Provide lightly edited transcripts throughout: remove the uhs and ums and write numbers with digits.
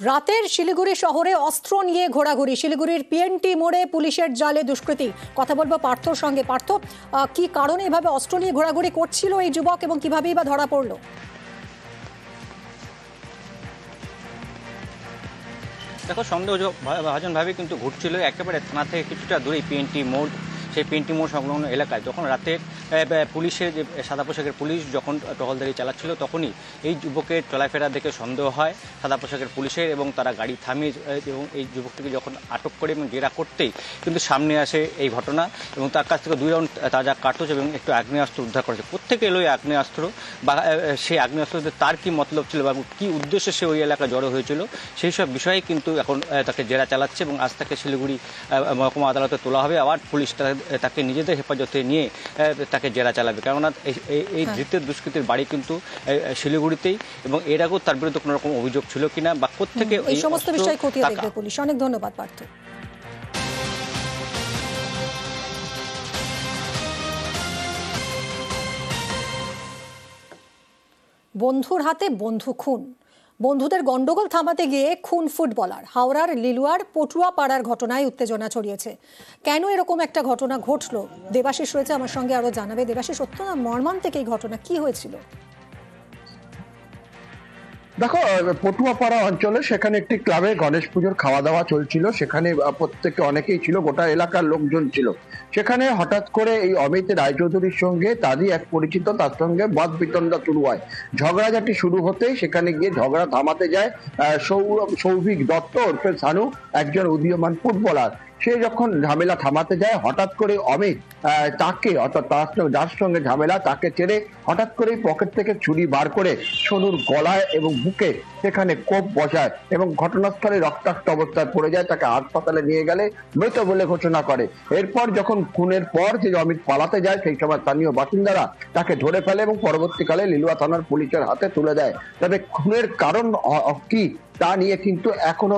রাতের শিলিগুড়ি শহরে অস্ত্র নিয়ে ঘোরাঘুরি, শিলিগুড়ির পিএনটি মোড়ে পুলিশের জালে দুষ্কৃতী। কথা বলবো পার্থর সঙ্গে। পার্থ, কি কারণে এভাবে অস্ত্র নিয়ে ঘোরাঘুরি করছিল এই যুবক এবং কিভাবেই বা ধরা পড়লো? দেখো, সন্দেহভাবে কিন্তু ঘুরছিল একেবারে থানা থেকে কিছুটা দূরে পিএনটি মোড়, সেই পিএনটি মোড় সংলগ্ন এলাকায়। যখন রাতে পুলিশের যে সাদা পোশাকের পুলিশ যখন টহলদারি চালাচ্ছিল, তখনই এই যুবকের চলাফেরা দেখে সন্দেহ হয় সাদা পোশাকের পুলিশের, এবং তারা গাড়ি থামিয়ে এবং এই যুবকটিকে যখন আটক করে এবং জেরা করতেই কিন্তু সামনে আসে এই ঘটনা, এবং তার কাছ থেকে 2 রাউন্ড তাজা কার্তুজ এবং একটু আগ্নেয়াস্ত্র উদ্ধার করেছে। কোত্থেকে এলো এই আগ্নেয়াস্ত্র, বা সেই আগ্নেয়াস্ত্রতে তার কি মতলব ছিল বা কি উদ্দেশ্যে সে ওই এলাকায় জড়ো হয়েছিল, সেই সব বিষয়ে কিন্তু এখন তাকে জেরা চালাচ্ছে, এবং আজ তাকে শিলিগুড়ি মহকুমা আদালতে তোলা হবে। আবার পুলিশ তাকে নিজেদের হেফাজতে নিয়ে তাকে জেরা চালাবে, কেননা এই ধৃতের দুষ্কৃতির বাড়ি কিন্তু শিলিগুড়িতেই, এবং এর আগেও তার বিরুদ্ধে কোনো রকম অভিযোগ ছিল কিনা বা কোত্থেকে এই সমস্ত বিষয় খতিয়ে দেখবে পুলিশ। অনেক ধন্যবাদ পার্থ। বন্ধুর হাতে বন্ধু খুন, বন্ধুদের গন্ডগোল থামাতে গিয়ে খুন ফুটবলার। হাওড়ার লিলুয়ার পটুয়া পাড়ার ঘটনায় উত্তেজনা ছড়িয়েছে। কেন এরকম একটা ঘটনা ঘটলো, দেবাশিস রয়েছে আমার সঙ্গে, আরো জানাবে। দেবাশিস, সত্য না মর্মান্তিক এই ঘটনা, কি হয়েছিল? দেখো, পটুয়াপাড়া অঞ্চলে সেখানে একটি ক্লাবে গণেশ পুজোর খাওয়া দাওয়া চলছিল। সেখানে প্রত্যেকে অনেকেই ছিল, গোটা এলাকার লোকজন ছিল। সেখানে হঠাৎ করে এই অমিত রায়চৌধুরীর সঙ্গে তারই এক পরিচিত, তার সঙ্গে বাদ বিতণ্ডা শুরু হয়। ঝগড়াঝাটি শুরু হতেই সেখানে গিয়ে ঝগড়া থামাতে যায় সৌভিক দত্ত ওরফে সানু, একজন উদীয়মান ফুটবলার। সে যখন ঝামেলা থামাতে যায়, হঠাৎ করে অমিত তাকে, অর্থাৎ যার সঙ্গে ঝামেলা, তাকে ছেড়ে হঠাৎ করে পকেট থেকে ছুরি বার করে সোনুর গলায় এবং বুকে সেখানে কোপ বসায়, এবং ঘটনাস্থলে রক্তাক্ত অবস্থায় পড়ে যায়। তাকে হাসপাতালে নিয়ে গেলে মৃত বলে ঘোষণা করে। এরপর যখন খুনের পর যে অমিত পালাতে যায়, সেই সময় স্থানীয় বাসিন্দারা তাকে ধরে ফেলে এবং পরবর্তীকালে লিলুয়া থানার পুলিশের হাতে তুলে দেয়। তবে খুনের কারণ কি তা নিয়ে কিন্তু এখনো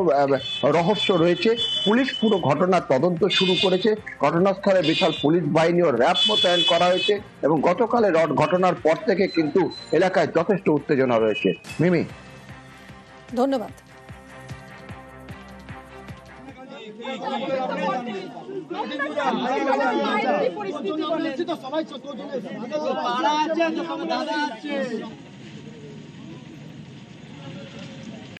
রহস্য রয়েছে। পুলিশ পুরো ঘটনার তদন্ত শুরু করেছে। ঘটনাস্থলে বিশাল পুলিশ বাহিনী ও র্যাব মোতায়েন করা হয়েছে, এবং গতকালের ঘটনার পর থেকে কিন্তু এলাকায় যথেষ্ট উত্তেজনা রয়েছে। মিমি, ধন্যবাদ। সবাই